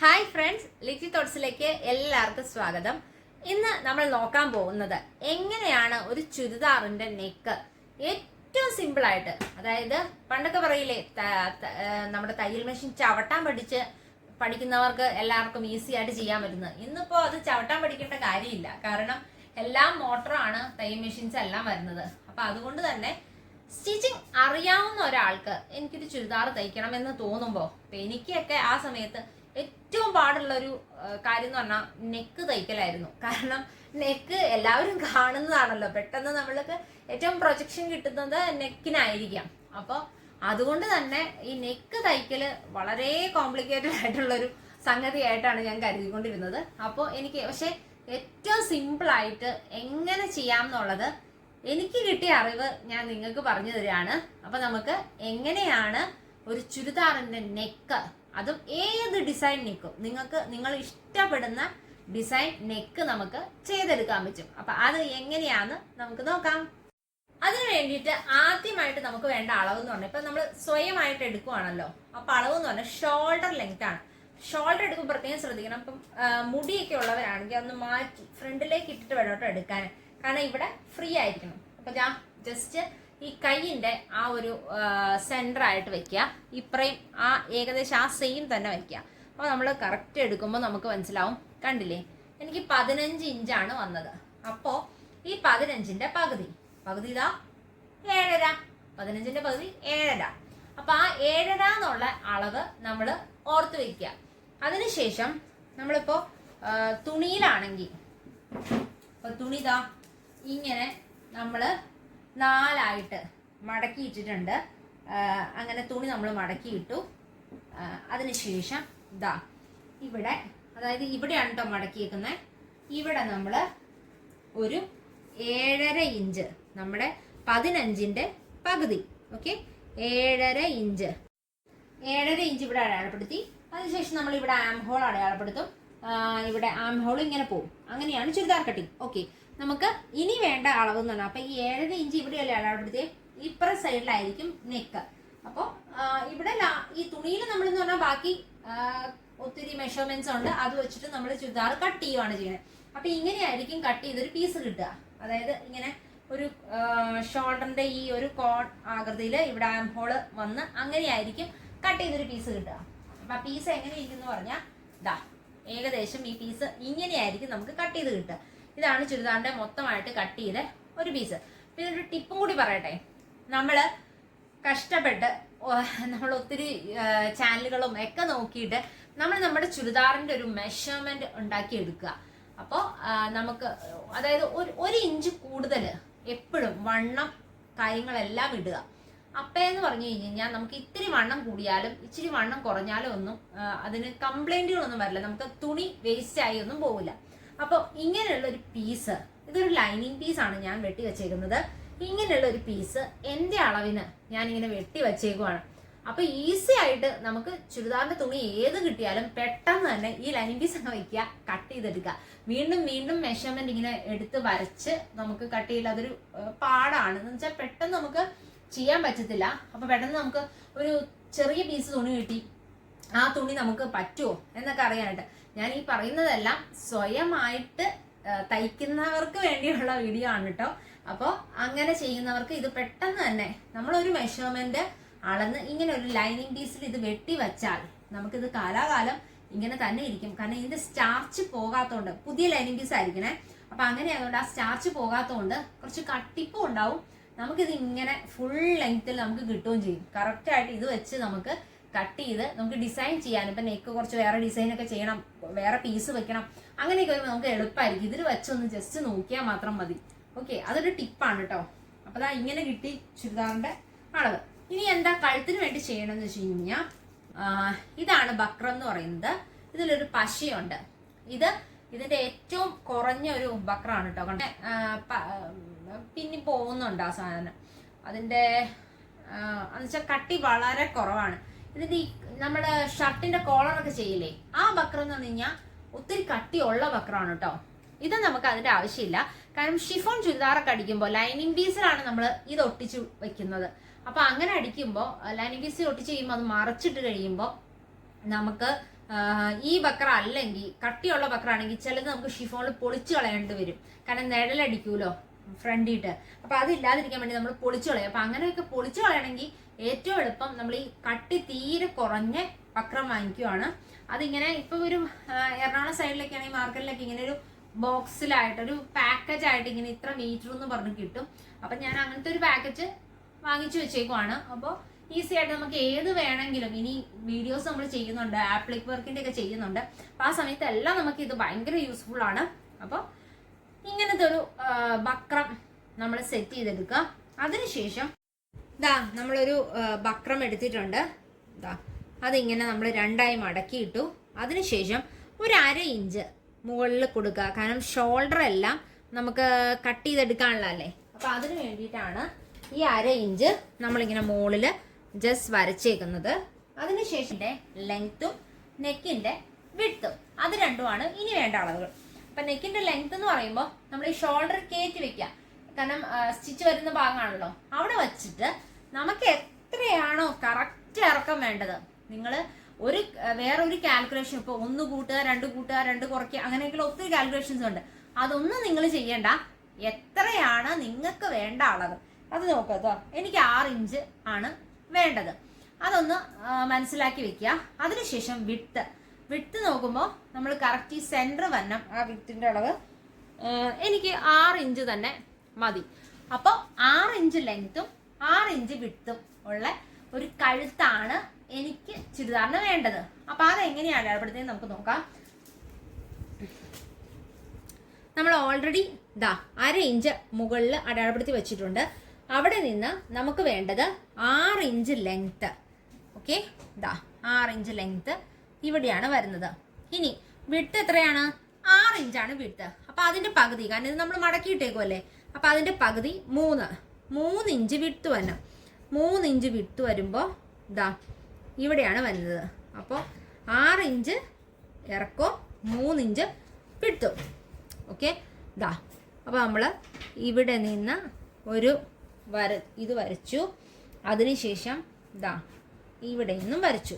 Hi friends, Litty തോട്ട്സിലേക്ക് എല്ലാവർക്കും സ്വാഗതം. ഇന്ന് നമ്മൾ നോക്കാൻ പോകുന്നത് എങ്ങനെയാണ് ഒരു ചുരിദാറിന്റെ നെക്ക് ഏറ്റവും സിമ്പിൾ ആയിട്ട്, അതായത് പണ്ടൊക്കെ പറയില്ലേ നമ്മുടെ തയ്യൽ മെഷീൻ ചവിട്ടാൻ പഠിക്കുന്നവർക്ക് എല്ലാവർക്കും ഈസി ആയിട്ട് ചെയ്യാൻ പറ്റുന്നത്. ഇന്നിപ്പോ അത് ചവിട്ടാൻ പഠിക്കേണ്ട കാര്യമില്ല, കാരണം എല്ലാം മോട്ടറാണ് തയ്യൽ മെഷീൻസ് എല്ലാം വരുന്നത്. അപ്പൊ അതുകൊണ്ട് തന്നെ സ്റ്റിച്ചിങ് അറിയാവുന്ന ഒരാൾക്ക് എനിക്കൊരു ചുരിദാർ തയ്ക്കണം എന്ന് തോന്നുമ്പോൾ, എനിക്കൊക്കെ ആ സമയത്ത് ഏറ്റവും പാടുള്ള ഒരു കാര്യം എന്ന് പറഞ്ഞാൽ നെക്ക് തയ്ക്കലായിരുന്നു. കാരണം നെക്ക് എല്ലാവരും കാണുന്നതാണല്ലോ, പെട്ടെന്ന് നമ്മൾക്ക് ഏറ്റവും പ്രൊജക്ഷൻ കിട്ടുന്നത് നെക്കിനായിരിക്കാം. അപ്പോൾ അതുകൊണ്ട് തന്നെ ഈ നെക്ക് തയ്ക്കല് വളരെ കോംപ്ലിക്കേറ്റഡ് ആയിട്ടുള്ളൊരു സംഗതിയായിട്ടാണ് ഞാൻ കരുതിക്കൊണ്ടിരുന്നത്. അപ്പോൾ എനിക്ക് പക്ഷെ ഏറ്റവും സിമ്പിളായിട്ട് എങ്ങനെ ചെയ്യാം എന്നുള്ളത് എനിക്ക് കിട്ടിയ അറിവ് ഞാൻ നിങ്ങൾക്ക് പറഞ്ഞു തരികയാണ്. അപ്പൊ നമുക്ക് എങ്ങനെയാണ് ഒരു ചുരിദാറിന്റെ നെക്ക്, അതും ഏത് ഡിസൈൻ നെക്കും നിങ്ങൾ ഇഷ്ടപ്പെടുന്ന ഡിസൈൻ നെക്ക് നമുക്ക് ചെയ്തെടുക്കാൻ പറ്റും. അപ്പൊ അത് എങ്ങനെയാന്ന് നമുക്ക് നോക്കാം. അതിനു വേണ്ടിയിട്ട് ആദ്യമായിട്ട് നമുക്ക് വേണ്ട അളവ് എന്ന് പറഞ്ഞാൽ, ഇപ്പൊ നമ്മൾ സ്വയമായിട്ട് എടുക്കുവാണല്ലോ, അപ്പൊ അളവ് എന്ന് പറഞ്ഞാൽ ഷോൾഡർ ലെങ്ത് ആണ്. ഷോൾഡർ എടുക്കുമ്പോൾ പ്രത്യേകം ശ്രദ്ധിക്കണം. ഇപ്പം മുടിയൊക്കെ ഉള്ളവരാണെങ്കിൽ ഒന്ന് മാറ്റി ഫ്രണ്ടിലേക്ക് ഇട്ടിട്ട് വേണം എടുക്കാൻ, കാരണം ഇവിടെ ഫ്രീ ആയിരിക്കണം. അപ്പൊ ഞാൻ ജസ്റ്റ് ഈ കൈയിന്റെ ആ ഒരു സെന്റർ ആയിട്ട് വെക്കുക, ഇപ്പറയും ആ ഏകദേശം ആ സെയിം തന്നെ വെക്കുക. അപ്പോൾ നമ്മൾ കറക്റ്റ് എടുക്കുമ്പോൾ നമുക്ക് മനസ്സിലാവും. കണ്ടില്ലേ, എനിക്ക് 15 ഇഞ്ചാണ് വന്നത്. അപ്പോൾ ഈ 15ന്റെ പകുതി ഇതാ 7.5. 15ന്റെ പകുതി 7.5. അപ്പൊ ആ 7.5 എന്നുള്ള അളവ് നമ്മൾ ഓർത്ത് വെക്കുക. അതിനുശേഷം നമ്മളിപ്പോ തുണിയിലാണെങ്കിൽ, തുണി ഇതാ ഇങ്ങനെ നമ്മള് 4ആയിട്ട് മടക്കി ഇട്ടിട്ടുണ്ട്. അങ്ങനെ തുണി നമ്മൾ മടക്കിയിട്ടു. അതിനുശേഷം ഇതാ ഇവിടെ, അതായത് ഇവിടെയാണ് കേട്ടോ മടക്കിയേക്കുന്നത്, ഇവിടെ നമ്മൾ ഒരു 7.5 ഇഞ്ച്, നമ്മുടെ 15ന്റെ പകുതി, ഓക്കെ, 7.5 ഇഞ്ച് ഇവിടെ അടയാളപ്പെടുത്തി. അതിനുശേഷം നമ്മൾ ഇവിടെ ആം ഹോൾ അടയാളപ്പെടുത്തും. ഇവിടെ ആം ഹോൾ ഇങ്ങനെ പോകും. അങ്ങനെയാണ് ചുരിദാർ കട്ടിങ്. ഓക്കെ, നമുക്ക് ഇനി വേണ്ട അളവ് എന്ന് പറഞ്ഞാൽ, അപ്പൊ ഈ 7.5 ഇഞ്ച് ഇവിടെയല്ലേ അടയാളപ്പെടുത്തിയേ, ഇപ്പുറ സൈഡിലായിരിക്കും നെക്ക്. അപ്പോൾ ഇവിടെ ഈ തുണിയിൽ നമ്മൾ എന്ന് പറഞ്ഞാൽ ബാക്കി ഒത്തിരി മെഷർമെന്റ്സ് ഉണ്ട്, അത് വെച്ചിട്ട് നമ്മൾ ചുരിദാർ കട്ട് ചെയ്യുവാണ് ചെയ്യുന്നത്. അപ്പൊ ഇങ്ങനെയായിരിക്കും കട്ട് ചെയ്തൊരു പീസ് കിട്ടുക. അതായത് ഇങ്ങനെ ഒരു ഷോൾഡറിന്റെ ഈ ഒരു കോൺ ആകൃതിയിൽ ഇവിടെ ആം ഹോള് വന്ന് അങ്ങനെയായിരിക്കും കട്ട് ചെയ്തൊരു പീസ് കിട്ടുക. അപ്പൊ ആ പീസ് എങ്ങനെയിരിക്കും എന്ന് പറഞ്ഞാൽ ഇതാ ഏകദേശം ഈ പീസ് ഇങ്ങനെയായിരിക്കും നമുക്ക് കട്ട് ചെയ്ത് കിട്ടുക. ഇതാണ് ചുരിദാറിന്റെ മൊത്തമായിട്ട് കട്ട് ചെയ്ത ഒരു പീസ്. പിന്നെ ഒരു ടിപ്പും കൂടി പറയട്ടെ, നമ്മള് കഷ്ടപ്പെട്ട് നമ്മൾ ഒത്തിരി ചാനലുകളും ഒക്കെ നോക്കിയിട്ട് നമ്മൾ നമ്മുടെ ചുരിദാറിന്റെ ഒരു മെഷർമെന്റ് ഉണ്ടാക്കി എടുക്കുക. അപ്പോൾ നമുക്ക് അതായത് ഒരു ഇഞ്ച് കൂടുതൽ എപ്പോഴും വണ്ണം കാര്യങ്ങളെല്ലാം ഇടുക. അപ്പയെന്ന് പറഞ്ഞു കഴിഞ്ഞാൽ നമുക്ക് ഇത്തിരി വണ്ണം കൂടിയാലും ഇച്ചിരി വണ്ണം കുറഞ്ഞാലും ഒന്നും അതിന് കംപ്ലൈന്റുകളൊന്നും വരില്ല, നമുക്ക് തുണി വേസ്റ്റ് ആയി ഒന്നും പോവില്ല. അപ്പോൾ ഇങ്ങനെയുള്ള ഒരു പീസ്, ഇതൊരു ലൈനിങ് പീസാണ് ഞാൻ വെട്ടി വെച്ചേക്കുന്നത്. ഇങ്ങനെയുള്ള ഒരു പീസ് എൻ്റെ അളവിന് ഞാൻ ഇങ്ങനെ വെട്ടി വെച്ചേക്കുവാണ്. അപ്പൊ ഈസി ആയിട്ട് നമുക്ക് ചുരിദാറിന്റെ തുണി ഏത് കിട്ടിയാലും പെട്ടെന്ന് തന്നെ ഈ ലൈനിങ് പീസ് അങ്ങ് വയ്ക്കുക, കട്ട് ചെയ്തെടുക്കുക. വീണ്ടും മെഷർമെന്റ് ഇങ്ങനെ എടുത്ത് വരച്ച് നമുക്ക് കട്ട് ചെയ്യില്ല, അതൊരു പാടാണ്. എന്ന് വെച്ചാൽ പെട്ടെന്ന് നമുക്ക് ചെയ്യാൻ പറ്റത്തില്ല. അപ്പൊ പെട്ടെന്ന് നമുക്ക് ഒരു ചെറിയ പീസ് തുണി കിട്ടി, ആ തുണി നമുക്ക് പറ്റുമോ എന്നൊക്കെ അറിയാനായിട്ട് ഞാൻ ഈ പറയുന്നതെല്ലാം സ്വയമായിട്ട് തയ്ക്കുന്നവർക്ക് വേണ്ടിയുള്ള വീഡിയോ ആണ് കേട്ടോ. അപ്പോൾ അങ്ങനെ ചെയ്യുന്നവർക്ക് ഇത് പെട്ടെന്ന് തന്നെ നമ്മളൊരു മെഷർമെന്റ് അളന്ന് ഇങ്ങനെ ഒരു ലൈനിങ് പീസിൽ ഇത് വെട്ടി വെച്ചാൽ നമുക്കിത് കാലാകാലം ഇങ്ങനെ തന്നെ ഇരിക്കും. കാരണം ഇതിന്റെ സ്റ്റാർച്ച് പോകാത്തതുകൊണ്ട്, പുതിയ ലൈനിങ് പീസ് ആയിരിക്കണേ. അപ്പൊ അങ്ങനെ ആയതുകൊണ്ട് ആ സ്റ്റാർച്ച് പോകാത്തതുകൊണ്ട് കുറച്ച് കട്ടിപ്പും ഉണ്ടാവും. നമുക്കിത് ഇങ്ങനെ ഫുൾ ലെങ്ത്തിൽ നമുക്ക് കിട്ടുകയും ചെയ്യും. കറക്റ്റ് ആയിട്ട് ഇത് വെച്ച് നമുക്ക് കട്ട് ചെയ്ത് നമുക്ക് ഡിസൈൻ ചെയ്യാൻ, ഇപ്പൊ നെക്ക് കുറച്ച് വേറെ ഡിസൈൻ ഒക്കെ ചെയ്യണം, വേറെ പീസ് വെക്കണം, അങ്ങനെയൊക്കെ വരുമ്പോൾ നമുക്ക് എളുപ്പമായിരിക്കും. ഇതിൽ വെച്ചൊന്ന് ജസ്റ്റ് നോക്കിയാൽ മാത്രം മതി. ഓക്കെ, അതൊരു ടിപ്പാണ് കേട്ടോ. അപ്പൊ അതാ ഇങ്ങനെ കിട്ടി ചുരിദാറിന്റെ അളവ്. ഇനി എന്താ കഴുത്തിന് വേണ്ടി ചെയ്യണമെന്ന് വെച്ച് കഴിഞ്ഞാൽ, ഇതാണ് ബക്രം എന്ന് പറയുന്നത്. ഇതിലൊരു പശയുണ്ട്. ഇതിന്റെ ഏറ്റവും കുറഞ്ഞ ഒരു ബക്രാണ് കേട്ടോ. കണ്ടേ, പിന്നെ പോകുന്നുണ്ട് ആ സാധനം. അതിന്റെ എന്നുവെച്ചാൽ കട്ടി വളരെ കുറവാണ്. ഇതിന്റെ ഈ നമ്മുടെ ഷർട്ടിന്റെ കോളറൊക്കെ ചെയ്യില്ലേ, ആ ബക്രം എന്ന് പറഞ്ഞു കഴിഞ്ഞാൽ ഒത്തിരി കട്ടിയുള്ള ബക്രാണ് കേട്ടോ. ഇത് നമുക്ക് അതിന്റെ ആവശ്യമില്ല, കാരണം ഷിഫോൺ ചുരിദാറൊക്കെ അടിക്കുമ്പോൾ ലൈനിങ് പീസിലാണ് നമ്മൾ ഇത് ഒട്ടിച്ച് വെക്കുന്നത്. അപ്പൊ അങ്ങനെ അടിക്കുമ്പോൾ ലൈനിങ് പീസ് ഒട്ടിച്ച് കഴിയുമ്പോൾ അത് മറച്ചിട്ട് കഴിയുമ്പോൾ നമുക്ക് ഈ ബക്ര അല്ലെങ്കിൽ കട്ടിയുള്ള ബക്ര ആണെങ്കിൽ ചിലത് നമുക്ക് ഷിഫോണിൽ പൊളിച്ചു കളയേണ്ടി വരും. കാരണം നിഴലടിക്കൂലോ ഫ്രണ്ടിട്ട്. അപ്പൊ അതില്ലാതിരിക്കാൻ വേണ്ടി നമ്മൾ പൊളിച്ചു കളയും. അപ്പൊ അങ്ങനെയൊക്കെ പൊളിച്ചു കളയണമെങ്കിൽ ഏറ്റവും എളുപ്പം നമ്മൾ ഈ കട്ടി തീരെ കുറഞ്ഞ വക്രം വാങ്ങിക്കുവാണ്. അതിങ്ങനെ ഇപ്പൊ ഒരു എറണാകുളം സൈഡിലൊക്കെ ആണെങ്കിൽ മാർക്കറ്റിലൊക്കെ ഇങ്ങനെ ഒരു ബോക്സിലായിട്ട് ഒരു പാക്കേജ് ആയിട്ട് ഇങ്ങനെ ഇത്ര മീറ്റർ എന്ന് പറഞ്ഞ് കിട്ടും. അപ്പൊ ഞാൻ അങ്ങനത്തെ ഒരു പാക്കേജ് വാങ്ങിച്ചു വെച്ചേക്കുവാണ്. അപ്പോൾ ഈസി ആയിട്ട് നമുക്ക് ഏത് വേണമെങ്കിലും, ഇനി വീഡിയോസ് നമ്മൾ ചെയ്യുന്നുണ്ട്, ആപ്ലിക് വർക്കിന്റെ ഒക്കെ ചെയ്യുന്നുണ്ട്. അപ്പൊ ആ സമയത്ത് എല്ലാം നമുക്ക് ഇത് ഭയങ്കര യൂസ്ഫുൾ ആണ്. അപ്പോൾ ഇങ്ങനത്തെ ഒരു ബക്രം നമ്മൾ സെറ്റ് ചെയ്തെടുക്കുക. അതിനുശേഷം ഇതാ നമ്മളൊരു ബക്രം എടുത്തിട്ടുണ്ട്. ഇതാ അതിങ്ങനെ നമ്മൾ രണ്ടായി മടക്കിയിട്ടു. അതിനുശേഷം ഒരു 1/2 ഇഞ്ച് മുകളിൽ കൊടുക്കുക. കാരണം ഷോൾഡർ എല്ലാം നമുക്ക് കട്ട് ചെയ്തെടുക്കാനുള്ളതല്ലേ. അപ്പൊ അതിന് വേണ്ടിയിട്ടാണ് ഈ 1/2 ഇഞ്ച് നമ്മളിങ്ങനെ മുകളിൽ ജസ്റ്റ് വരച്ചേക്കുന്നത്. അതിനുശേഷം ലെങ്ത്തും നെക്കിന്റെ വിഡ്ത്തും അത് രണ്ടുമാണ് ഇനി വേണ്ട അളവുകൾ. അപ്പൊ നെക്കിന്റെ ലെങ്ത് എന്ന് പറയുമ്പോൾ നമ്മൾ ഈ ഷോൾഡർ കയറ്റി വെക്കാം. കാരണം സ്റ്റിച്ച് വരുന്ന ഭാഗമാണല്ലോ. അവിടെ വച്ചിട്ട് നമുക്ക് എത്രയാണോ കറക്റ്റ് ഇറക്കം വേണ്ടത്, നിങ്ങൾ വേറൊരു കാൽക്കുലേഷൻ, ഇപ്പോൾ 1 കൂട്ടുക 2 കൂട്ടുക 2 കുറയ്ക്കുക അങ്ങനെയൊക്കെയുള്ള ഒത്തിരി കാൽക്കുലേഷൻസ് ഉണ്ട്. അതൊന്നും നിങ്ങൾ ചെയ്യണ്ട. എത്രയാണ് നിങ്ങൾക്ക് വേണ്ട അളവ് അത് നോക്കുക കേട്ടോ. എനിക്ക് 6 ഇഞ്ച് ആണ് വേണ്ടത്. അതൊന്ന് മനസ്സിലാക്കി വെക്കുക. അതിനുശേഷം വിഡ്ത്ത് നോക്കുമ്പോൾ നമ്മൾ കറക്റ്റ് ഈ സെൻറ്റർ വന്നം ആ വിഡ്ത്തിൻ്റെ അളവ് എനിക്ക് 6 ഇഞ്ച് തന്നെ മതി. അപ്പോൾ 6 ഇഞ്ച് ലെങ്ത്തും 6 ഇഞ്ച് വിഡ്ത്തും ഉള്ള ഒരു കഴുത്താണ് എനിക്ക് ചുരിദാറിന് വേണ്ടത്. അപ്പൊ അതെങ്ങനെയാണ് അടയാളപ്പെടുത്തുന്നത് നമുക്ക് നോക്കാം. നമ്മൾ ഓൾറെഡി 1/2 ഇഞ്ച് മുകളിൽ അടയാളപ്പെടുത്തി വെച്ചിട്ടുണ്ട്. അവിടെ നിന്ന് നമുക്ക് വേണ്ടത് 6 inch length. Okay, 6 inch length ഇവിടെയാണ് വരുന്നത്. ഇനി വിഡ്ത്ത് എത്രയാണ്? 6 ഇഞ്ചാണ് വിഡ്ത്ത്. അപ്പൊ അതിന്റെ പകുതി, കാരണം ഇത് നമ്മൾ മടക്കിയിട്ടേക്കുമല്ലേ, അപ്പൊ അതിന്റെ പകുതി 3 ഇഞ്ച് വിഡ്ത്ത് വരണം. 3 ഇഞ്ച് വിഡ്ത്ത് വരുമ്പോൾ ഇവിടെയാണ് വരുന്നത്. അപ്പോൾ 6 ഇഞ്ച് ഇറക്കോ 3 ഇഞ്ച് വിഡ്ത്തും. ഓക്കെ, അപ്പോൾ നമ്മൾ ഇവിടെ നിന്ന് ഒരു ഇത് വരച്ചു. അതിനുശേഷം ഇവിടെ നിന്നും വരച്ചു.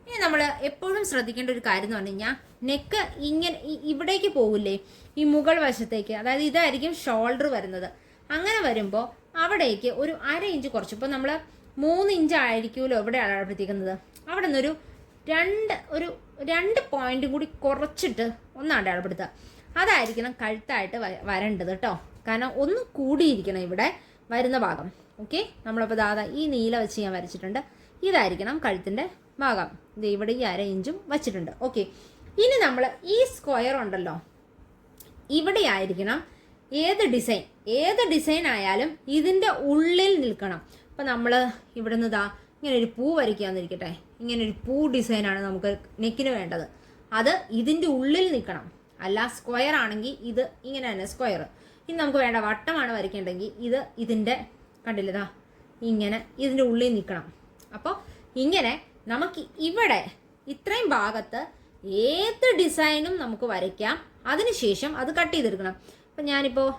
ഇനി നമ്മൾ എപ്പോഴും ശ്രദ്ധിക്കേണ്ട ഒരു കാര്യം എന്ന് പറഞ്ഞു കഴിഞ്ഞാൽ നെക്ക് ഇങ്ങനെ ഇവിടേക്ക് പോകില്ലേ, ഈ മുകൾ വശത്തേക്ക്, അതായത് ഇതായിരിക്കും ഷോൾഡർ വരുന്നത്. അങ്ങനെ വരുമ്പോൾ അവിടേക്ക് ഒരു 1/2 ഇഞ്ച് കുറച്ച്, ഇപ്പോൾ നമ്മൾ 3 ഇഞ്ച് ആയിരിക്കുമല്ലോ ഇവിടെ അടയാളപ്പെടുത്തിക്കുന്നത്, അവിടെ നിന്നൊരു 2 പോയിന്റും കൂടി കുറച്ചിട്ട് ഒന്ന് അടയാളപ്പെടുത്തുക. അതായിരിക്കണം കഴുത്തായിട്ട് വരേണ്ടത് കേട്ടോ. കാരണം ഒന്ന് കൂടിയിരിക്കണം ഇവിടെ വരുന്ന ഭാഗം. ഓക്കെ, നമ്മളപ്പോൾ ഈ നീല വെച്ച് ഞാൻ വരച്ചിട്ടുണ്ട്. ഇതായിരിക്കണം കഴുത്തിൻ്റെ ഭാഗം. ഇത് ഇവിടെ ഈ 1/2 ഇഞ്ചും വച്ചിട്ടുണ്ട്. ഓക്കെ, ഇനി നമ്മൾ ഈ സ്ക്വയർ ഉണ്ടല്ലോ, ഇവിടെ ആയിരിക്കണം ഏത് ഡിസൈൻ ആയാലും ഇതിൻ്റെ ഉള്ളിൽ നിൽക്കണം. അപ്പം നമ്മൾ ഇവിടെ നിന്ന് ഇങ്ങനെ ഒരു പൂ വരയ്ക്കാന്നിരിക്കട്ടെ, ഇങ്ങനെ ഒരു പൂ ഡിസൈനാണ് നമുക്ക് നെക്കിന് വേണ്ടത്. അത് ഇതിൻ്റെ ഉള്ളിൽ നിൽക്കണം. അല്ല സ്ക്വയർ ആണെങ്കിൽ ഇത് ഇങ്ങനെ തന്നെ സ്ക്വയർ. ഇനി നമുക്ക് വേണ്ട വട്ടമാണ് വരയ്ക്കേണ്ടെങ്കിൽ ഇത് ഇതിൻ്റെ കണ്ടില്ലതാ ഇങ്ങനെ ഇതിൻ്റെ ഉള്ളിൽ നിൽക്കണം. അപ്പോൾ ഇങ്ങനെ നമുക്ക് ഇവിടെ ഇത്രയും ഭാഗത്ത് ഏത് ഡിസൈനും നമുക്ക് വരയ്ക്കാം. അതിനുശേഷം അത് കട്ട് ചെയ്തെടുക്കണം. അപ്പം ഞാനിപ്പോൾ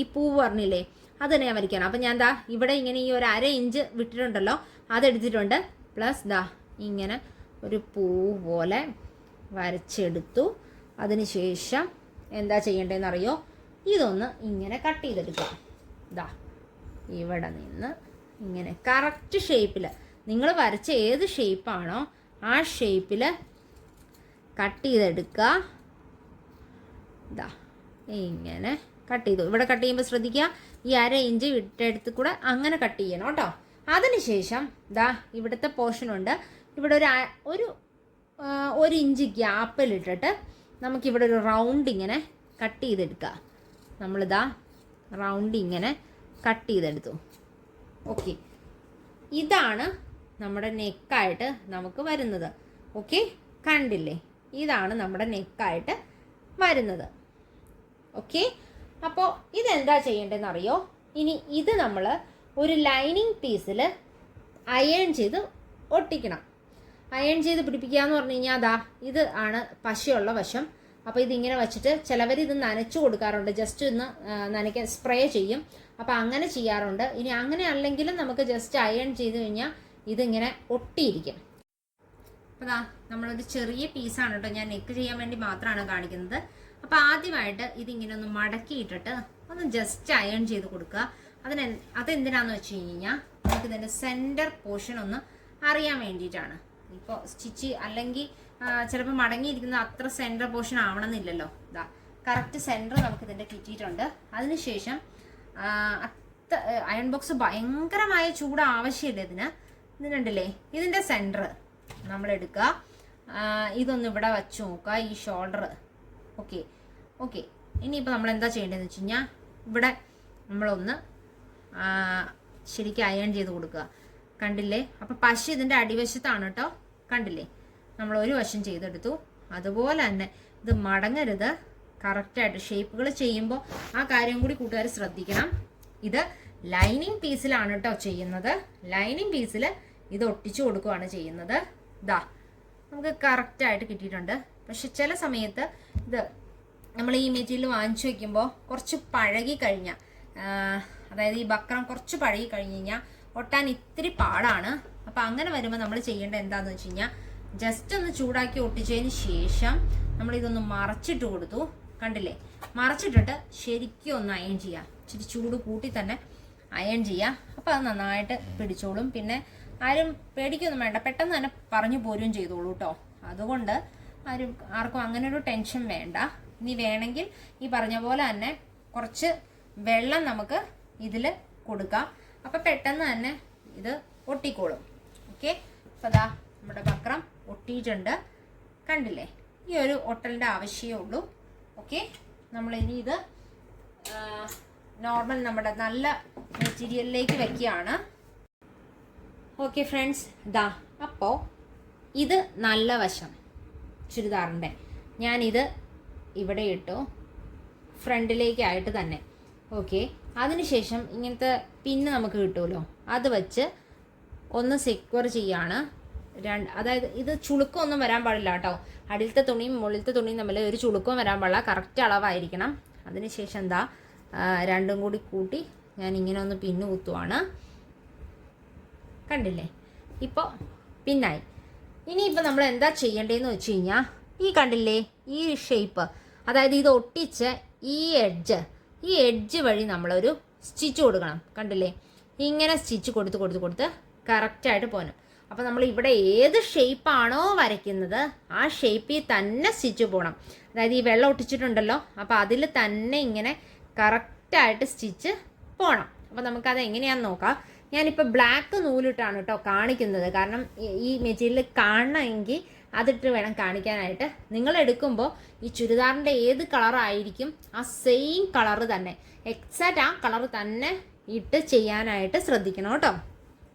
ഈ പൂ പറഞ്ഞില്ലേ, അത് തന്നെ ഞാൻ വരയ്ക്കണം. അപ്പം ഞാൻ ഇവിടെ ഇങ്ങനെ ഈ ഒരു 1/2 ഇഞ്ച് വിട്ടിട്ടുണ്ടല്ലോ, അതെടുത്തിട്ടുണ്ട്. പ്ലസ് ഇങ്ങനെ ഒരു പൂ പോലെ വരച്ചെടുത്തു. അതിനുശേഷം എന്താ ചെയ്യേണ്ടതെന്ന് അറിയോ, ഇതൊന്ന് ഇങ്ങനെ കട്ട് ചെയ്തെടുക്കുക. ഇവിടെ നിന്ന് ഇങ്ങനെ കറക്റ്റ് ഷേപ്പിൽ നിങ്ങൾ വരച്ച ഏത് ഷേപ്പാണോ ആ ഷേപ്പിൽ കട്ട് ചെയ്തെടുക്കുക. ഇങ്ങനെ കട്ട് ചെയ്തു. ഇവിടെ കട്ട് ചെയ്യുമ്പോൾ ശ്രദ്ധിക്കുക, ഈ 1/2 ഇഞ്ച് വിട്ടെടുത്ത് കൂടെ അങ്ങനെ കട്ട് ചെയ്യണം കേട്ടോ. അതിനുശേഷം ഇവിടുത്തെ പോർഷനുണ്ട്, ഇവിടെ ഒരു 1 ഇഞ്ച് ഗ്യാപ്പിലിട്ടിട്ട് നമുക്കിവിടെ ഒരു റൗണ്ട് ഇങ്ങനെ കട്ട് ചെയ്തെടുക്കുക. റൗണ്ട് ഇങ്ങനെ കട്ട് ചെയ്തെടുത്തു. ഓക്കെ, ഇതാണ് നമ്മുടെ നെക്കായിട്ട് നമുക്ക് വരുന്നത്. ഓക്കെ, കണ്ടില്ലേ, ഇതാണ് നമ്മുടെ നെക്കായിട്ട് വരുന്നത്. ഓക്കെ, അപ്പോൾ ഇതെന്താ ചെയ്യേണ്ടതെന്ന് അറിയോ, ഇനി ഇത് നമ്മൾ ഒരു ലൈനിങ് പീസിൽ അയൺ ചെയ്ത് ഒട്ടിക്കണം. അയൺ ചെയ്ത് പിടിപ്പിക്കുക എന്ന് പറഞ്ഞു കഴിഞ്ഞാൽ ഇത് ആണ് പശയുള്ള വശം. അപ്പോൾ ഇതിങ്ങനെ വെച്ചിട്ട് ചിലവർ ഇത് നനച്ചു കൊടുക്കാറുണ്ട്, ജസ്റ്റ് ഒന്ന് നനയ്ക്കാൻ സ്പ്രേ ചെയ്യും. അപ്പോൾ അങ്ങനെ ചെയ്യാറുണ്ട്. ഇനി അങ്ങനെ അല്ലെങ്കിലും നമുക്ക് ജസ്റ്റ് അയൺ ചെയ്ത് കഴിഞ്ഞാൽ ഇതിങ്ങനെ ഒട്ടിയിരിക്കും. അപ്പോൾ നമ്മളൊരു ചെറിയ പീസാണ് കേട്ടോ, ഞാൻ നെക്ക് ചെയ്യാൻ വേണ്ടി മാത്രമാണ് കാണിക്കുന്നത്. അപ്പോൾ ആദ്യമായിട്ട് ഇതിങ്ങനെ ഒന്ന് മടക്കിയിട്ടിട്ട് ഒന്ന് ജസ്റ്റ് അയൺ ചെയ്ത് കൊടുക്കുക. അതെന്തിനാന്ന് വെച്ച് കഴിഞ്ഞാൽ നമുക്ക് ഇതിൻ്റെ സെൻറ്റർ പോർഷൻ ഒന്ന് അറിയാൻ വേണ്ടിയിട്ടാണ്. ഇപ്പോൾ സ്റ്റിച്ച് അല്ലെങ്കിൽ ചിലപ്പോൾ മടങ്ങിയിരിക്കുന്നത് അത്ര സെൻറ്റർ പോർഷൻ ആവണമെന്നില്ലല്ലോ. ഇതാ കറക്റ്റ് സെൻറ്റർ നമുക്കിതിൻ്റെ കിട്ടിയിട്ടുണ്ട്. അതിനുശേഷം അയൺ ബോക്സ് ഭയങ്കരമായ ചൂട് ആവശ്യമില്ല ഇതിനുണ്ടല്ലേ. ഇതിൻ്റെ സെൻറ്റർ നമ്മളെടുക്കുക, ഇതൊന്ന് ഇവിടെ വച്ച് നോക്കുക, ഈ ഷോൾഡർ. ഓക്കെ ഇനിയിപ്പോൾ നമ്മൾ എന്താ ചെയ്യേണ്ടതെന്ന് വെച്ച് കഴിഞ്ഞാൽ ഇവിടെ നമ്മളൊന്ന് ശരിക്കും അയൺ ചെയ്ത് കൊടുക്കുക. കണ്ടില്ലേ? അപ്പോൾ പശ ഇതിൻ്റെ അടിവശത്താണ് കേട്ടോ. കണ്ടില്ലേ? നമ്മൾ ഒരു വശം ചെയ്തെടുത്തു. അതുപോലെ തന്നെ ഇത് മടങ്ങരുത്. കറക്റ്റായിട്ട് ഷേപ്പുകൾ ചെയ്യുമ്പോൾ ആ കാര്യം കൂടി കൂട്ടുകാർ ശ്രദ്ധിക്കണം. ഇത് ലൈനിങ് പീസിലാണ് കേട്ടോ ചെയ്യുന്നത്. ലൈനിങ് പീസിൽ ഇത് ഒട്ടിച്ചു കൊടുക്കുകയാണ് ചെയ്യുന്നത്. ഇതാ നമുക്ക് കറക്റ്റായിട്ട് കിട്ടിയിട്ടുണ്ട്. പക്ഷെ ചില സമയത്ത് ഇത് നമ്മൾ ഈ മെറ്റീരിയൽ വാങ്ങിച്ചു വയ്ക്കുമ്പോൾ കുറച്ച് പഴകി കഴിഞ്ഞാൽ, അതായത് ഈ ബക്രം കുറച്ച് പഴകി കഴിഞ്ഞ് കഴിഞ്ഞാൽ ഒട്ടാൻ ഇത്തിരി പാടാണ്. അപ്പം അങ്ങനെ വരുമ്പോൾ നമ്മൾ ചെയ്യേണ്ടത് എന്താണെന്ന് വെച്ച് കഴിഞ്ഞാൽ ജസ്റ്റ് ഒന്ന് ചൂടാക്കി ഒട്ടിച്ചതിന് ശേഷം നമ്മളിതൊന്ന് മറച്ചിട്ട് കൊടുത്തു. കണ്ടില്ലേ? മറച്ചിട്ടിട്ട് ശരിക്കും ഒന്ന് അയൺ ചെയ്യുക. ഇച്ചിരി ചൂട് കൂട്ടി തന്നെ അയൺ ചെയ്യുക. അപ്പോൾ അത് നന്നായിട്ട് പിടിച്ചോളും. പിന്നെ ആരും പേടിക്കൊന്നും വേണ്ട, പെട്ടെന്ന് തന്നെ പറഞ്ഞു പോരുകയും ചെയ്തോളൂ കേട്ടോ. അതുകൊണ്ട് ആർക്കും അങ്ങനെ ഒരു ടെൻഷൻ വേണ്ട. ഇനി വേണമെങ്കിൽ ഈ പറഞ്ഞ പോലെ തന്നെ കുറച്ച് വെള്ളം നമുക്ക് ഇതിൽ കൊടുക്കാം. അപ്പം പെട്ടെന്ന് തന്നെ ഇത് ഒട്ടിക്കോളും. ഓക്കെ, അപ്പോൾ അതാ നമ്മുടെ ബക്രം ഒട്ടിയിട്ടുണ്ട്. കണ്ടില്ലേ? ഈ ഒരു ഒട്ടലിൻ്റെ ആവശ്യമേ ഉള്ളൂ. ഓക്കെ, നമ്മളിനി ഇത് നോർമൽ നമ്മുടെ നല്ല മെറ്റീരിയലിലേക്ക് വെക്കുകയാണ്. ഓക്കെ ഫ്രണ്ട്സ്, ഇതാ അപ്പോൾ ഇത് നല്ല വശം ചുരിദാറിൻ്റെ ഞാനിത് ഇവിടെ ഇട്ടു ഫ്രണ്ടിലേക്കായിട്ട് തന്നെ. ഓക്കെ, അതിനുശേഷം ഇങ്ങനത്തെ പിന്ന് നമുക്ക് കിട്ടുമല്ലോ, അത് വെച്ച് ഒന്ന് സെക്യൂർ ചെയ്യാണ്. അതായത് ഇത് ചുളുക്കമൊന്നും വരാൻ പാടില്ല കേട്ടോ. അടിയിലത്തെ തുണിയും മുകളിലത്തെ തുണിയും തമ്മിൽ ഒരു ചുളുക്കവും വരാൻ പാടില്ല. കറക്റ്റ് അളവായിരിക്കണം. അതിനുശേഷം എന്താ രണ്ടും കൂടി കൂട്ടി ഞാൻ ഇങ്ങനെ ഒന്ന് പിന്ന് കുത്തുവാണ്. കണ്ടില്ലേ? ഇപ്പോൾ പിന്നായി. ഇനിയിപ്പോൾ നമ്മൾ എന്താ ചെയ്യേണ്ടതെന്ന് വെച്ച് കഴിഞ്ഞാൽ ഈ കണ്ടില്ലേ ഈ ഷേപ്പ്, അതായത് ഇത് ഒട്ടിച്ച് ഈ എഡ്ജ് വഴി നമ്മളൊരു സ്റ്റിച്ച് കൊടുക്കണം. കണ്ടില്ലേ? ഇങ്ങനെ സ്റ്റിച്ച് കൊടുത്ത് കറക്റ്റായിട്ട് പോകണം. അപ്പോൾ നമ്മൾ ഇവിടെ ഏത് ഷേപ്പാണോ വരയ്ക്കുന്നത് ആ ഷേപ്പിൽ തന്നെ സ്റ്റിച്ച് പോകണം. അതായത് ഈ വെള്ളം ഒട്ടിച്ചിട്ടുണ്ടല്ലോ, അപ്പോൾ അതിൽ തന്നെ ഇങ്ങനെ കറക്റ്റായിട്ട് സ്റ്റിച്ച് പോകണം. അപ്പോൾ നമുക്കത് എങ്ങനെയാണെന്ന് നോക്കാം. ഞാനിപ്പോൾ ബ്ലാക്ക് നൂലിട്ടാണ് കേട്ടോ കാണിക്കുന്നത്. കാരണം ഈ മെറ്റീരിയൽ കാണണമെങ്കിൽ അതിട്ട് വേണം കാണിക്കാനായിട്ട്. നിങ്ങൾ എടുക്കുമ്പോൾ ഈ ചുരിദാറിൻ്റെ ഏത് കളറായിരിക്കും ആ സെയിം കളറ് തന്നെ, എക്സാക്റ്റ് ആ കളറ് തന്നെ ഇട്ട് ചെയ്യാനായിട്ട് ശ്രദ്ധിക്കണം കേട്ടോ.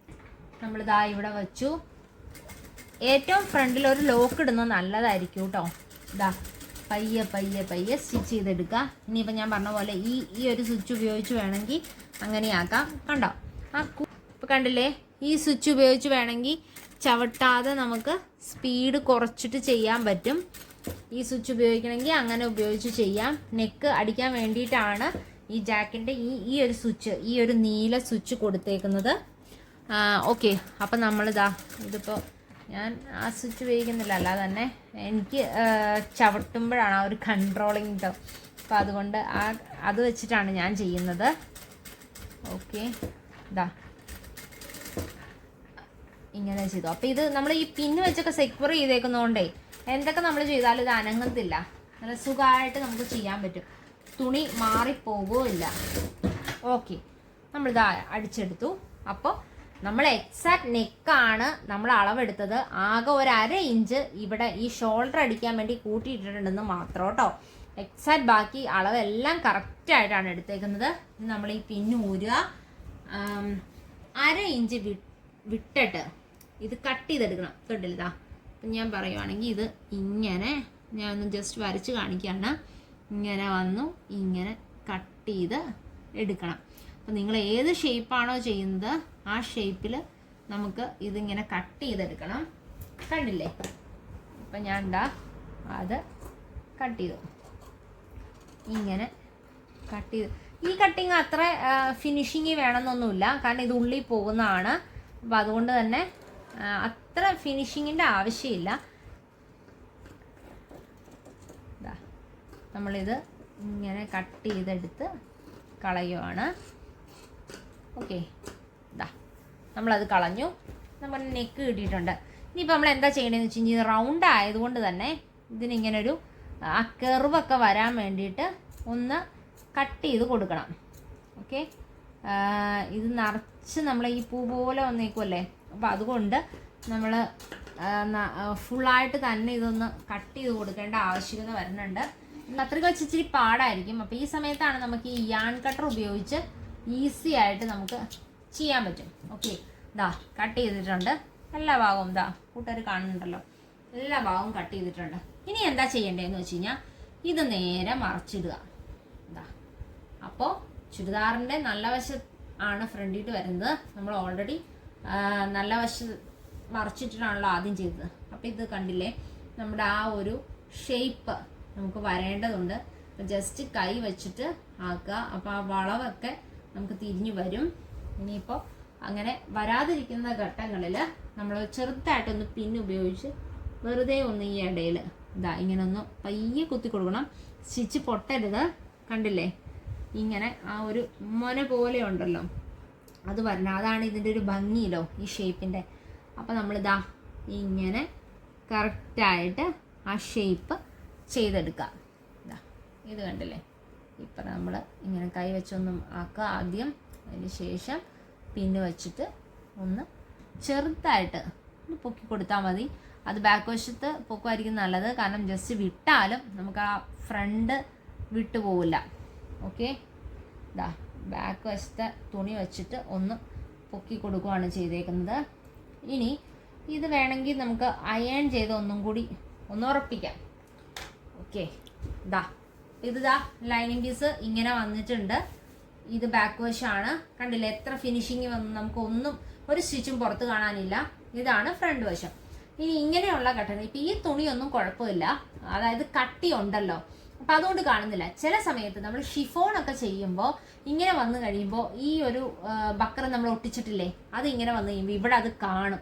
നമ്മളിതാ ഇവിടെ വെച്ചു. ഏറ്റവും ഫ്രണ്ടിൽ ഒരു ലോക്ക് ഇടുന്നത് നല്ലതായിരിക്കും കേട്ടോ. ഇതാ പയ്യെ സ്റ്റിച്ച് ചെയ്തെടുക്കുക. ഇനിയിപ്പോൾ ഞാൻ പറഞ്ഞ പോലെ ഈ ഒരു സ്വിച്ച് ഉപയോഗിച്ച് വേണമെങ്കിൽ അങ്ങനെയാക്കാം. കണ്ടോ? ഇപ്പോൾ കണ്ടില്ലേ? ഈ സ്വിച്ച് ഉപയോഗിച്ച് വേണമെങ്കിൽ ചവിട്ടാതെ നമുക്ക് സ്പീഡ് കുറച്ചിട്ട് ചെയ്യാൻ പറ്റും. ഈ സ്വിച്ച് ഉപയോഗിക്കണമെങ്കിൽ അങ്ങനെ ഉപയോഗിച്ച് ചെയ്യാം. നെക്ക് അടിക്കാൻ വേണ്ടിയിട്ടാണ് ഈ ജാക്കിൻ്റെ ഈ ഒരു സ്വിച്ച്, ഈ ഒരു നീല സ്വിച്ച് കൊടുത്തേക്കുന്നത്. ഓക്കെ, അപ്പം നമ്മളിതാ ഇതിപ്പോൾ ഞാൻ ആ സ്വിച്ച് ഉപയോഗിക്കുന്നില്ല, അല്ലാതെ തന്നെ എനിക്ക് ചവിട്ടുമ്പോഴാണ് ആ ഒരു കൺട്രോളിങ് കേട്ടോ. അപ്പോൾ അതുകൊണ്ട് അത് വെച്ചിട്ടാണ് ഞാൻ ചെയ്യുന്നത്. ഓക്കെ, ഇതാ ഇങ്ങനെ ചെയ്തു. അപ്പോൾ ഇത് നമ്മൾ ഈ പിന്ന് വെച്ചൊക്കെ സെക്യൂർ ചെയ്തേക്കുന്നതുകൊണ്ടേ എന്തൊക്കെ നമ്മൾ ചെയ്താലും ഇത് അനങ്ങത്തില്ല. നല്ല സുഖമായിട്ട് നമുക്ക് ചെയ്യാൻ പറ്റും. തുണി മാറിപ്പോകുകയില്ല. ഓക്കെ, നമ്മളിത് അടിച്ചെടുത്തു. അപ്പോൾ നമ്മൾ എക്സാക്റ്റ് നെക്കാണ് നമ്മൾ അളവെടുത്തത്. ആകെ ഒരു 1/2 ഇഞ്ച് ഇവിടെ ഈ ഷോൾഡർ അടിക്കാൻ വേണ്ടി കൂട്ടിയിട്ടിട്ടുണ്ടെന്ന് മാത്രം കേട്ടോ. എക്സാക്റ്റ് ബാക്കി അളവെല്ലാം കറക്റ്റായിട്ടാണ് എടുത്തേക്കുന്നത്. നമ്മൾ ഈ പിന്ന് ഊരുക. 1/2 ഇഞ്ച് വിട്ടിട്ട് ഇത് കട്ട് ചെയ്തെടുക്കണം. കണ്ടില്ലതാ. അപ്പം ഞാൻ പറയുവാണെങ്കിൽ ഇത് ഇങ്ങനെ ഞാൻ ഒന്ന് ജസ്റ്റ് വരച്ച് കാണിക്കുകയാണ്. ഇങ്ങനെ വന്നു ഇങ്ങനെ കട്ട് ചെയ്ത് എടുക്കണം. അപ്പം നിങ്ങൾ ഏത് ഷേപ്പാണോ ചെയ്യുന്നത് ആ ഷേപ്പിൽ നമുക്ക് ഇതിങ്ങനെ കട്ട് ചെയ്തെടുക്കണം. കണ്ടില്ലേ? അപ്പം ഞാൻ അത് കട്ട് ചെയ്തു. ഇങ്ങനെ കട്ട് ചെയ്ത് ഈ കട്ടിങ് അത്ര ഫിനിഷിങ് വേണമെന്നൊന്നുമില്ല. കാരണം ഇത് ഉള്ളിൽ പോകുന്നതാണ്. അപ്പോൾ അതുകൊണ്ട് തന്നെ അത്ര ഫിനിഷിങ്ങിൻ്റെ ആവശ്യമില്ല. നമ്മളിത് ഇങ്ങനെ കട്ട് ചെയ്തെടുത്ത് കളയുവാണ്. ഓക്കെ, ഇതാ നമ്മളത് കളഞ്ഞു. നമ്മൾ നെക്ക് കിട്ടിയിട്ടുണ്ട്. ഇനിയിപ്പോൾ നമ്മൾ എന്താ ചെയ്യേണ്ടതെന്ന് വെച്ച് കഴിഞ്ഞാൽ റൗണ്ട് ആയതുകൊണ്ട് തന്നെ ഇതിനിങ്ങനൊരു ആ കെർവൊക്കെ വരാൻ വേണ്ടിയിട്ട് ഒന്ന് കട്ട് ചെയ്ത് കൊടുക്കണം. ഓക്കെ, ഇത് നിറച്ച് നമ്മൾ ഈ പൂ പോലെ വന്നേക്കുമല്ലേ, അപ്പോൾ അതുകൊണ്ട് നമ്മൾ ഫുള്ളായിട്ട് തന്നെ ഇതൊന്ന് കട്ട് ചെയ്ത് കൊടുക്കേണ്ട ആവശ്യകത വരുന്നുണ്ട്. കത്രിക വെച്ച് ഇച്ചിരി പാടായിരിക്കും. അപ്പോൾ ഈ സമയത്താണ് നമുക്ക് ഈ യാൺ കട്ടർ ഉപയോഗിച്ച് ഈസി ആയിട്ട് നമുക്ക് ചെയ്യാൻ പറ്റും. ഓക്കെ, ഇതാ കട്ട് ചെയ്തിട്ടുണ്ട് എല്ലാ ഭാഗവും. ഇതാ കൂട്ടുകാർ കാണുന്നുണ്ടല്ലോ, എല്ലാ ഭാഗവും കട്ട് ചെയ്തിട്ടുണ്ട്. ഇനി എന്താ ചെയ്യേണ്ടതെന്ന് വെച്ച് കഴിഞ്ഞാൽ ഇത് നേരെ മറച്ചിടുക. ഇതാ, അപ്പോൾ ചുരിദാറിൻ്റെ നല്ല വശം ആണ് ഫ്രണ്ടിട്ട് വരുന്നത്. നമ്മൾ ഓൾറെഡി നല്ല വശം മറച്ചിട്ടിട്ടാണല്ലോ ആദ്യം ചെയ്തത്. അപ്പോൾ ഇത് കണ്ടില്ലേ, നമ്മുടെ ആ ഒരു ഷേപ്പ് നമുക്ക് വരേണ്ടതുണ്ട്. ജസ്റ്റ് കൈ വെച്ചിട്ട് ആക്കുക. അപ്പോൾ ആ വളവൊക്കെ നമുക്ക് തിരിഞ്ഞു വരും. ഇനിയിപ്പോൾ അങ്ങനെ വരാതിരിക്കുന്ന ഘട്ടങ്ങളിൽ നമ്മൾ ചെറുതായിട്ടൊന്ന് പിന്ന് ഉപയോഗിച്ച് വെറുതെ ഒന്ന് ഈ ഇടയിൽ ഇതാ ഇങ്ങനെ ഒന്ന് പയ്യെ കുത്തി കൊടുക്കണം. സ്റ്റിച്ച് പൊട്ടരുത്. കണ്ടില്ലേ, ഇങ്ങനെ ആ ഒരു മൊന പോലെ ഉണ്ടല്ലോ അത് വരണം. അതാണ് ഇതിൻ്റെ ഒരു ഭംഗിയിലോ ഈ ഷേപ്പിൻ്റെ. അപ്പോൾ നമ്മളിതാ ഇങ്ങനെ കറക്റ്റായിട്ട് ആ ഷേപ്പ് ചെയ്തെടുക്കുക. ഇതാ ഇത് കണ്ടില്ലേ, ഇപ്പം നമ്മൾ ഇങ്ങനെ കൈ വെച്ചൊന്നും ആക്കുക ആദ്യം. അതിന് ശേഷം പിന്ന് വെച്ചിട്ട് ഒന്ന് ചെറുതായിട്ട് ഒന്ന് പൊക്കി കൊടുത്താൽ മതി. അത് ബാക്ക് വശത്ത് പൊക്കുമായിരിക്കും നല്ലത്, കാരണം ജസ്റ്റ് വിട്ടാലും നമുക്ക് ആ ഫ്രണ്ട് വിട്ടു പോവില്ല. ഓക്കെ, ഇതാ ബാക്ക് വശത്തെ തുണി വെച്ചിട്ട് ഒന്ന് പൊക്കി കൊടുക്കുകയാണ് ചെയ്തേക്കുന്നത്. ഇനി ഇത് വേണമെങ്കിൽ നമുക്ക് അയൺ ചെയ്ത് ഒന്നും കൂടി ഒന്ന് ഉറപ്പിക്കാം. ഓക്കെ, ഇതാ ഇതാ ലൈനിങ് പീസ് ഇങ്ങനെ വന്നിട്ടുണ്ട്. ഇത് ബാക്ക് വശമാണ്. കണ്ടില്ലേ എത്ര ഫിനിഷിങ് വന്നു, നമുക്ക് ഒന്നും ഒരു സ്റ്റിച്ചും പുറത്ത് കാണാനില്ല. ഇതാണ് ഫ്രണ്ട് വശം. ഇനി ഇങ്ങനെയുള്ള കട്ടൺ, ഇപ്പം ഈ തുണിയൊന്നും കുഴപ്പമില്ല, അതായത് കട്ടി ഉണ്ടല്ലോ, അപ്പം അതുകൊണ്ട് കാണുന്നില്ല. ചില സമയത്ത് നമ്മൾ ഷിഫോണൊക്കെ ചെയ്യുമ്പോൾ ഇങ്ങനെ വന്നു കഴിയുമ്പോൾ ഈ ഒരു ബക്കറ് നമ്മൾ ഒട്ടിച്ചിട്ടില്ലേ, അത് ഇങ്ങനെ വന്നു കഴിയുമ്പോൾ ഇവിടെ അത് കാണും.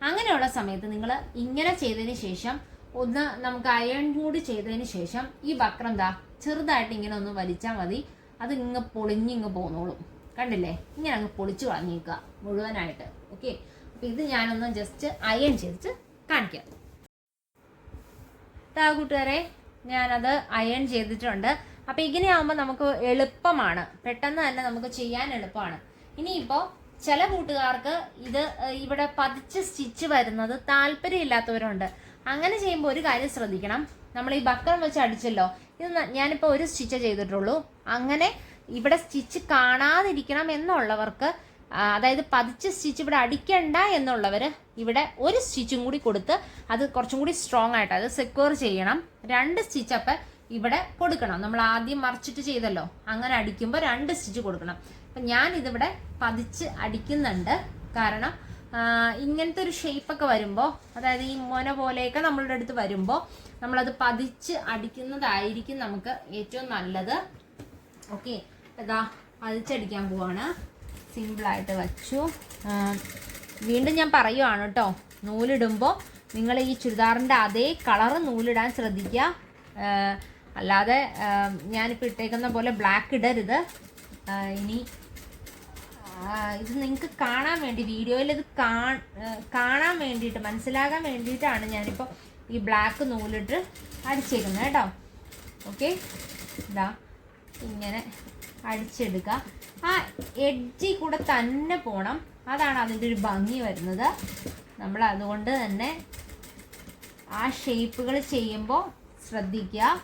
അങ്ങനെയുള്ള സമയത്ത് നിങ്ങൾ ഇങ്ങനെ ചെയ്തതിന് ശേഷം ഒന്ന് നമുക്ക് അയൺ കൂടി ചെയ്തതിന് ശേഷം ഈ ബക്കർ എന്താ ചെറുതായിട്ട് ഇങ്ങനെ ഒന്ന് വലിച്ചാൽ മതി. അത് ഇങ്ങ് പൊളിഞ്ഞിങ്ങ് പോന്നോളും. കണ്ടില്ലേ, ഇങ്ങനെ അങ്ങ് പൊളിച്ച് കളഞ്ഞേക്കുക മുഴുവനായിട്ട്. ഓക്കെ, അപ്പം ഇത് ഞാനൊന്ന് ജസ്റ്റ് അയൺ ചെയ്തിട്ട് കാണിക്കാം. കൂട്ടുകാരെ, ഞാനത് അയൺ ചെയ്തിട്ടുണ്ട്. അപ്പം ഇങ്ങനെയാകുമ്പോൾ നമുക്ക് എളുപ്പമാണ്, പെട്ടെന്ന് തന്നെ നമുക്ക് ചെയ്യാൻ എളുപ്പമാണ്. ഇനിയിപ്പോൾ ചില കൂട്ടുകാർക്ക് ഇത് ഇവിടെ പതിച്ച് സ്റ്റിച്ച് വരുന്നത് താല്പര്യമില്ലാത്തവരുണ്ട്. അങ്ങനെ ചെയ്യുമ്പോൾ ഒരു കാര്യം ശ്രദ്ധിക്കണം, നമ്മൾ ഈ ബക്കർ വെച്ച് അടിച്ചല്ലോ, ഇത് ഞാനിപ്പോൾ ഒരു സ്റ്റിച്ച് ചെയ്തിട്ടുള്ളൂ. അങ്ങനെ ഇവിടെ സ്റ്റിച്ച് കാണാതിരിക്കണം എന്നുള്ളവർക്ക്, അതായത് പതിച്ച് സ്റ്റിച്ച് ഇവിടെ അടിക്കണ്ട എന്നുള്ളവർ ഇവിടെ ഒരു സ്റ്റിച്ചും കൂടി കൊടുത്ത് അത് കുറച്ചും കൂടി സ്ട്രോങ് ആയിട്ട് അത് സെക്യൂർ ചെയ്യണം. 2 സ്റ്റിച്ച് അപ്പം ഇവിടെ കൊടുക്കണം. നമ്മൾ ആദ്യം മറിച്ചിട്ട് ചെയ്തല്ലോ, അങ്ങനെ അടിക്കുമ്പോൾ 2 സ്റ്റിച്ച് കൊടുക്കണം. അപ്പം ഞാനിതിവിടെ പതിച്ച് അടിക്കുന്നുണ്ട്. കാരണം ഇങ്ങനത്തെ ഒരു ഷേപ്പൊക്കെ വരുമ്പോൾ, അതായത് ഈ മൊന പോലെയൊക്കെ നമ്മളുടെ അടുത്ത് വരുമ്പോൾ നമ്മളത് പതിച്ച് അടിക്കുന്നതായിരിക്കും നമുക്ക് ഏറ്റവും നല്ലത്. ഓക്കെ, ഇതാ പതിച്ചടിക്കാൻ പോവാണ്. സിമ്പിളായിട്ട് വച്ചു. വീണ്ടും ഞാൻ പറയുവാണ് കേട്ടോ, നൂലിടുമ്പോൾ നിങ്ങൾ ഈ ചുരിദാറിൻ്റെ അതേ കളറ് നൂലിടാൻ ശ്രദ്ധിക്കുക. അല്ലാതെ ഞാനിപ്പോൾ ഇട്ടേക്കുന്ന പോലെ ബ്ലാക്ക് ഇടരുത്. ഇനി ഇത് നിങ്ങൾക്ക് കാണാൻ വേണ്ടി, വീഡിയോയിൽ ഇത് കാണാൻ വേണ്ടിയിട്ട്, മനസ്സിലാകാൻ വേണ്ടിയിട്ടാണ് ഞാനിപ്പോൾ ഈ ബ്ലാക്ക് നൂലിട്ട് അടിച്ചേക്കുന്നത് കേട്ടോ. ഓക്കെ, ഇതാ ഇങ്ങനെ അടിച്ചെടുക്കുക. ആ എഡ്ജിൽ കൂടെ തന്നെ പോകണം, അതാണ് അതിൻ്റെ ഒരു ഭംഗി വരുന്നത്. നമ്മൾ അതുകൊണ്ട് തന്നെ ആ ഷേപ്പുകൾ ചെയ്യുമ്പോൾ ശ്രദ്ധിക്കുക,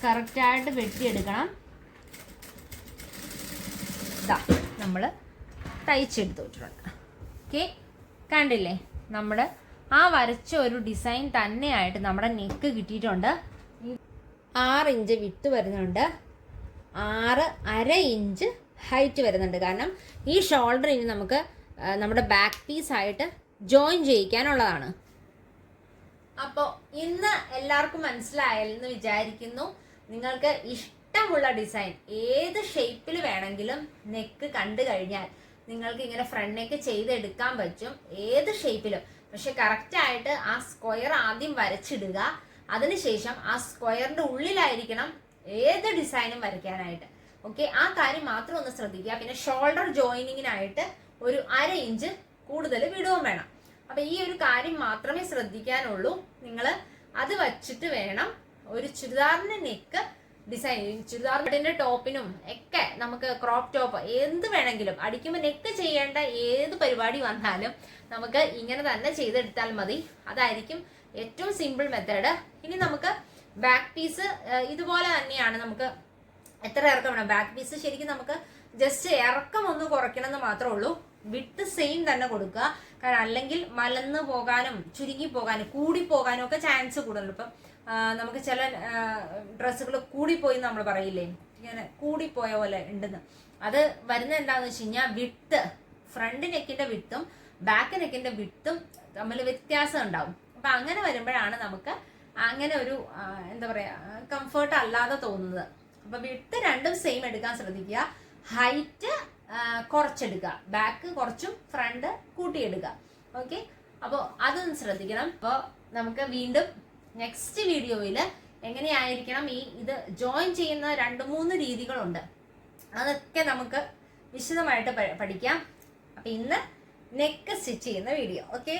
കറക്റ്റായിട്ട് വെട്ടിയെടുക്കണം. ഇതാ നമ്മൾ തയ്ച്ചെടുത്തിട്ടുണ്ട്. ഓക്കെ, കണ്ടില്ലേ, നമ്മൾ ആ വരച്ച ഒരു ഡിസൈൻ തന്നെയായിട്ട് നമ്മുടെ നെക്ക് കിട്ടിയിട്ടുണ്ട്. 6 ഇഞ്ച് വിട്ട് വരുന്നുണ്ട്, 6.5 ഇഞ്ച് ഹൈറ്റ് വരുന്നുണ്ട്. കാരണം ഈ ഷോൾഡർ ഇനി നമുക്ക് നമ്മുടെ ബാക്ക് പീസായിട്ട് ജോയിൻ ചെയ്യിക്കാനുള്ളതാണ്. അപ്പോൾ ഇന്ന് എല്ലാവർക്കും മനസ്സിലായെന്ന് വിചാരിക്കുന്നു. നിങ്ങൾക്ക് ഇഷ്ടമുള്ള ഡിസൈൻ ഏത് ഷേപ്പിൽ വേണമെങ്കിലും നെക്ക് കണ്ടു കഴിഞ്ഞാൽ നിങ്ങൾക്ക് ഇങ്ങനെ ഫ്രണ്ട് നെക്ക് ചെയ്തെടുക്കാൻ പറ്റും, ഏത് ഷേപ്പിലും. പക്ഷെ കറക്റ്റായിട്ട് ആ സ്ക്വയർ ആദ്യം വരച്ചിടുക. അതിനുശേഷം ആ സ്ക്വയറിൻ്റെ ഉള്ളിലായിരിക്കണം ഏത് ഡിസൈനും വരയ്ക്കാനായിട്ട്. ഓക്കെ, ആ കാര്യം മാത്രം ഒന്ന് ശ്രദ്ധിക്കുക. പിന്നെ ഷോൾഡർ ജോയിനിങ്ങിനായിട്ട് ഒരു 1/2 ഇഞ്ച് കൂടുതൽ വിടുകയും വേണം. അപ്പൊ ഈ ഒരു കാര്യം മാത്രമേ ശ്രദ്ധിക്കാനുള്ളൂ. നിങ്ങൾ അത് വച്ചിട്ട് വേണം ഒരു ചുരിദാറിന്റെ നെക്ക് ഡിസൈൻ. ചുരിദാറിന്റെ ടോപ്പിനും ഒക്കെ നമുക്ക് ക്രോപ്പ് ടോപ്പ് എന്ത് വേണമെങ്കിലും അടിക്കുമ്പോൾ നെക്ക് ചെയ്യേണ്ട ഏത് പരിപാടി വന്നാലും നമുക്ക് ഇങ്ങനെ തന്നെ ചെയ്തെടുത്താൽ മതി. അതായിരിക്കും ഏറ്റവും സിമ്പിൾ മെത്തേഡ്. ഇനി നമുക്ക് ബാക്ക് പീസ് ഇതുപോലെ തന്നെയാണ്. നമുക്ക് എത്ര ഇറക്കം വേണം? ബാക്ക് പീസ് ശരിക്കും നമുക്ക് ജസ്റ്റ് ഇറക്കം ഒന്ന് കുറയ്ക്കണം എന്ന് മാത്രമേ ഉള്ളൂ. വിട്ട് സെയിം തന്നെ കൊടുക്കുക. കാരണം അല്ലെങ്കിൽ മലന്ന് പോകാനും ചുരുങ്ങി പോകാനും കൂടി പോകാനും ഒക്കെ ചാൻസ് കൂടുതലുണ്ട്. ഇപ്പം നമുക്ക് ചില ഡ്രസ്സുകൾ കൂടിപ്പോയി നമ്മൾ പറയില്ലേ, ഇങ്ങനെ കൂടിപ്പോയ പോലെ ഉണ്ടെന്ന്. അത് വരുന്നത് എന്താണെന്ന് വെച്ച് കഴിഞ്ഞാൽ വിട്ട്, ഫ്രണ്ട് നെക്കിന്റെ വിട്ടും ബാക്ക് നെക്കിന്റെ വിട്ടും തമ്മിൽ വ്യത്യാസം ഉണ്ടാവും. അപ്പൊ അങ്ങനെ വരുമ്പോഴാണ് നമുക്ക് അങ്ങനെ ഒരു എന്താ പറയാ കംഫർട്ട് അല്ലാതെ തോന്നുന്നത്. അപ്പൊ വിട്ട് രണ്ടും സെയിം എടുക്കാൻ ശ്രദ്ധിക്കുക. ഹൈറ്റ് കുറച്ചെടുക്കുക, ബാക്ക് കുറച്ചും ഫ്രണ്ട് കൂട്ടിയെടുക്കുക. ഓക്കെ, അപ്പോൾ അതൊന്ന് ശ്രദ്ധിക്കണം. അപ്പോൾ നമുക്ക് വീണ്ടും നെക്സ്റ്റ് വീഡിയോയിൽ എങ്ങനെയായിരിക്കണം ഇത് ജോയിൻ ചെയ്യുന്ന 2-3 രീതികളുണ്ട്, അതൊക്കെ നമുക്ക് വിശദമായിട്ട് പഠിക്കാം. അപ്പൊ ഇന്ന് നെക്ക് സ്റ്റിച്ച് ചെയ്യുന്ന വീഡിയോ. ഓക്കെ.